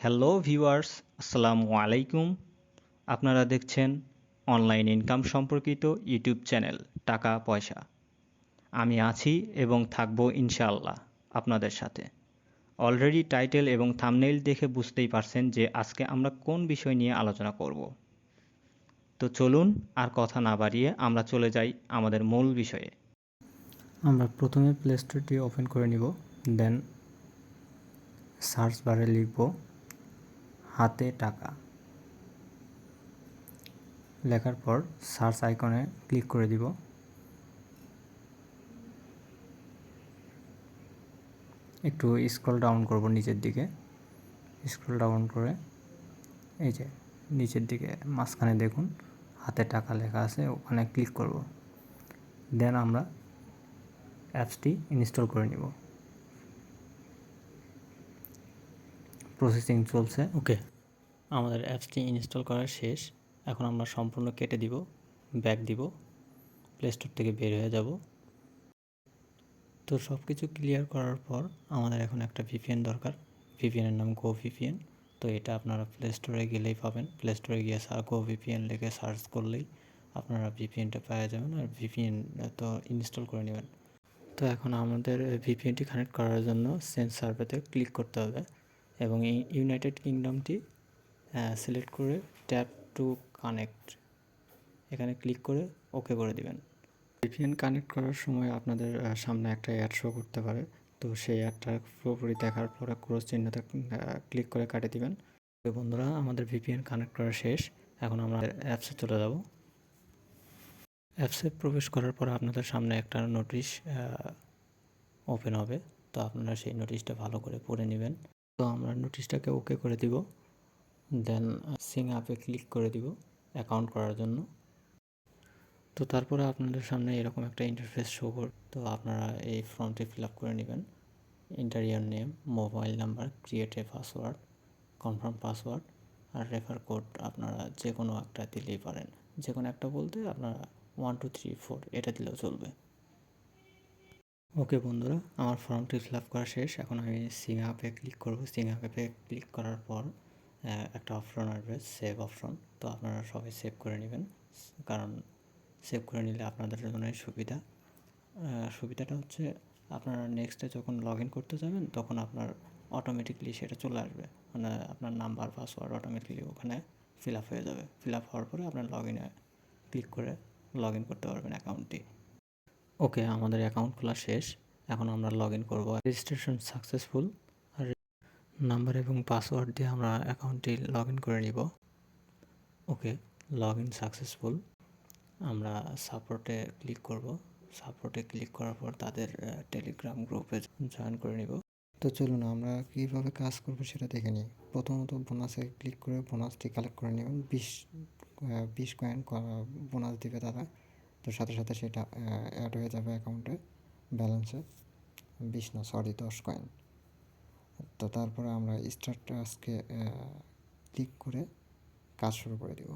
Hello viewers, আসসালামু আলাইকুম। আপনারা দেখছেন অনলাইন ইনকাম সম্পর্কিত ইউটিউব চ্যানেল টাকা পয়সা। আমি আছি এবং থাকবো ইনশাআল্লাহ আপনাদের সাথে। অলরেডি টাইটেল এবং থাম্বনেইল দেখে বুঝতেই পারছেন যে আজকে আমরা কোন বিষয় নিয়ে আলোচনা করব। তো চলুন আর কথা না বাড়িয়ে আমরা চলে যাই আমাদের মূল বিষয়ে। আমরা প্রথমে প্লে স্টোরটি ওপেন করে নিব, দেন সার্চ বারে লিখব হাতে টাকা। লেখার পর সার্চ আইকনে ক্লিক করে দিব। একটু স্ক্রল ডাউন করব নিচের দিকে। স্ক্রল ডাউন করে এই যে নিচের দিকে মাঝখানে দেখুন হাতে টাকা লেখা আছে, ওখানে ক্লিক করব। দেন আমরা অ্যাপসটি ইনস্টল করে নিব। প্রসেসিং চলছে। ওকে, আমাদের অ্যাপসটি ইনস্টল করা শেষ। এখন আমরা সম্পূর্ণ কেটে দিব, ব্যাক দিব, প্লে স্টোর থেকে বের হয়ে যাব। তো সব কিছু ক্লিয়ার করার পর আমাদের এখন একটা ভিপিএন দরকার। ভিপিএনের নাম গো ভিপিএন। তো এটা আপনারা প্লে স্টোরে গেলেই পাবেন। প্লে স্টোরে গিয়ে গো ভিপিএন লিখে সার্চ করলেই আপনারা ভিপিএনটা পাওয়া যাবেন, আর ভিপিএন তো ইনস্টল করে নেবেন। তো এখন আমাদের ভিপিএনটি কানেক্ট করার জন্য সেন্ড সার্ভেতে ক্লিক করতে হবে এবং এই ইউনাইটেড কিংডমটি সিলেক্ট করে ট্যাপ টু কানেক্ট এখানে ক্লিক করে ওকে করে দিবেন। ভিপিএন কানেক্ট করার সময় আপনাদের সামনে একটা অ্যাড শো করতে পারে। তো সেই অ্যাডটা পুরোপুরি দেখার পরে ক্রস চিহ্নতে ক্লিক করে কাটিয়ে দিবেন। তো বন্ধুরা, আমাদের ভিপিএন কানেক্ট করা শেষ। এখন আমরা অ্যাপসে চলে যাব। অ্যাপসে প্রবেশ করার পর আপনাদের সামনে একটা নোটিশ ওপেন হবে। তো আপনারা সেই নোটিশটা ভালো করে পড়ে নেবেন। তো আমরা নোটিশটাকে ওকে করে দিব, দেন সিং আপে ক্লিক করে দিব অ্যাকাউন্ট করার জন্য। তো তারপরে আপনাদের সামনে এরকম একটা ইন্টারফেস শো করবে। তো আপনারা এই ফর্মটি ফিল আপ করে নেবেন। Enter your name, mobile number, create a password, confirm password আর রেফার কোড আপনারা যে কোনো একটা দিলেই পারেন। যে কোনো একটা বলতে আপনারা 1 2 3 4 এটা দিলেও চলবে। ওকে বন্ধুরা, আমার ফর্মটি ফিল আপ করা শেষ। এখন আমি সিং আপে ক্লিক করব। সিং আপে ক্লিক করার পর একটা অপশন আসবে, সেভ অপশন। তো আপনারা সবাই সেভ করে নেবেন, কারণ সেভ করে নিলে আপনাদের জন্য সুবিধাটা হচ্ছে আপনারা নেক্সটে যখন লগ ইন করতে যাবেন তখন আপনার অটোমেটিকলি সেটা চলে আসবে, মানে আপনার নাম্বার পাসওয়ার্ড অটোমেটিকলি ওখানে ফিল আপ হয়ে যাবে। ফিল আপ হওয়ার পরে আপনার লগ ইনে ক্লিক করে লগ ইন করতে পারবেন অ্যাকাউন্টটি। ওকে, আমাদের অ্যাকাউন্ট খোলা শেষ। এখন আমরা লগ ইন করবো। Registration successful. আর নাম্বার এবং পাসওয়ার্ড দিয়ে আমরা অ্যাকাউন্টটি লগ ইন করে নিব। Okay, log in successful. আমরা সাপোর্টে ক্লিক করব। সাপোর্টে ক্লিক করার পর তাদের টেলিগ্রাম গ্রুপে জয়েন করে নিব। তো চলুন আমরা কীভাবে কাজ করব সেটা দেখে নিই। প্রথমত বোনাসে ক্লিক করে বোনাসটি কালেক্ট করে নেবেন। 20 কয়েন বোনাস দেবে তারা। তো সাথে সাথে সেটা অ্যাড হয়ে যাবে অ্যাকাউন্টে, ব্যালেন্সে 10 কয়েন। তো তারপরে আমরা স্টার্ট টাস্কে ক্লিক করে কাজ শুরু করে দেব।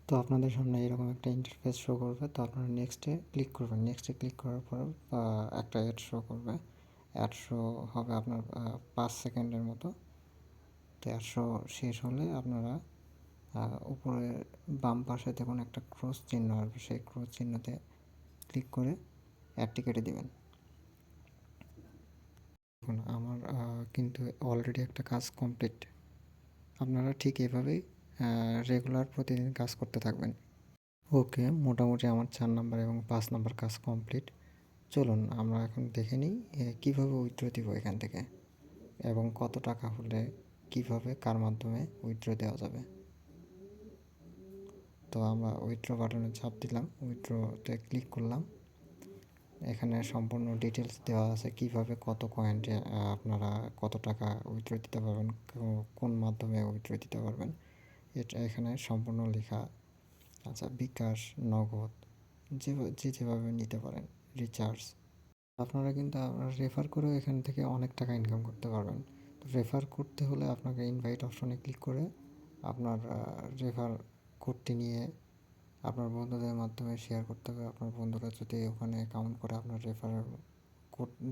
তো আপনাদের সামনে এরকম একটা ইন্টারফেস শো করবে। তো আপনারা নেক্সটে ক্লিক করবেন। নেক্সটে ক্লিক করার পর একটা অ্যাড শো করবে। অ্যাড শো হবে আপনার 5 সেকেন্ডের মতো। তো অ্যাড শো শেষ হলে আপনারা উপরে বাম পাশে দেখুন একটা ক্রস চিহ্ন আসবে, সেই ক্রস চিহ্নতে ক্লিক করে অ্যাডটি কেটে দেবেন। দেখুন আমার কিন্তু অলরেডি একটা কাজ কমপ্লিট। আপনারা ঠিক এভাবেই রেগুলার প্রতিদিন কাজ করতে থাকবেন। ওকে, মোটামুটি আমার 4 নাম্বার এবং 5 নাম্বার কাজ কমপ্লিট। চলুন আমরা এখন দেখে নিই কীভাবে উইথড্র দিব এখান থেকে এবং কত টাকা হলে কিভাবে কার মাধ্যমে উইথড্র দেওয়া যাবে। তো আমরা উইথড্র বাটনে চাপ দিলাম, উইথড্রতে ক্লিক করলাম। এখানে সম্পূর্ণ ডিটেলস দেওয়া আছে, কিভাবে কত কয়েন্টে আপনারা কত টাকা উইথড্র দিতে পারবেন, কোন মাধ্যমে উইথড্র দিতে পারবেন, এটা এখানে সম্পূর্ণ লেখা। আচ্ছা, বিকাশ, নগদ, যেভাবে নিতে পারেন, রিচার্জ। আপনারা কিন্তু রেফার করেও এখান থেকে অনেক টাকা ইনকাম করতে পারবেন। তো রেফার করতে হলে আপনাকে ইনভাইট অপশনে ক্লিক করে আপনার রেফার কোডটি নিয়ে আপনার বন্ধুদের মাধ্যমে শেয়ার করতে হবে। আপনার বন্ধুরা যদি ওখানে অ্যাকাউন্ট করে আপনার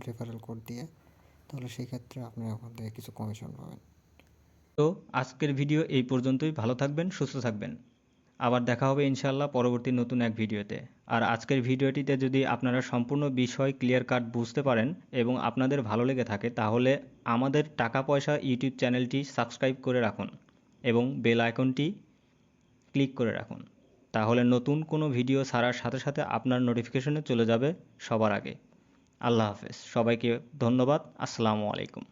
রেফারেল কোড দিয়ে, তাহলে সেই ক্ষেত্রে আপনি ওখান থেকে কিছু কমিশন পাবেন। তো আজকের ভিডিও এই পর্যন্তই। ভালো থাকবেন, সুস্থ থাকবেন। আবার দেখা হবে ইনশাআল্লাহ পরবর্তী নতুন এক ভিডিওতে। আর আজকের ভিডিওটিতে যদি আপনারা সম্পূর্ণ বিষয় ক্লিয়ার কাট বুঝতে পারেন এবং আপনাদের ভালো লেগে থাকে, তাহলে আমাদের টাকা পয়সা ইউটিউব চ্যানেলটি সাবস্ক্রাইব করে রাখুন এবং বেল আইকনটি ক্লিক করে রাখুন। তাহলে নতুন কোনো ভিডিও ছাড়ার সাথে সাথে আপনার নোটিফিকেশনে চলে যাবে সবার আগে। আল্লাহ হাফেজ, সবাইকে ধন্যবাদ। আসসালামু আলাইকুম।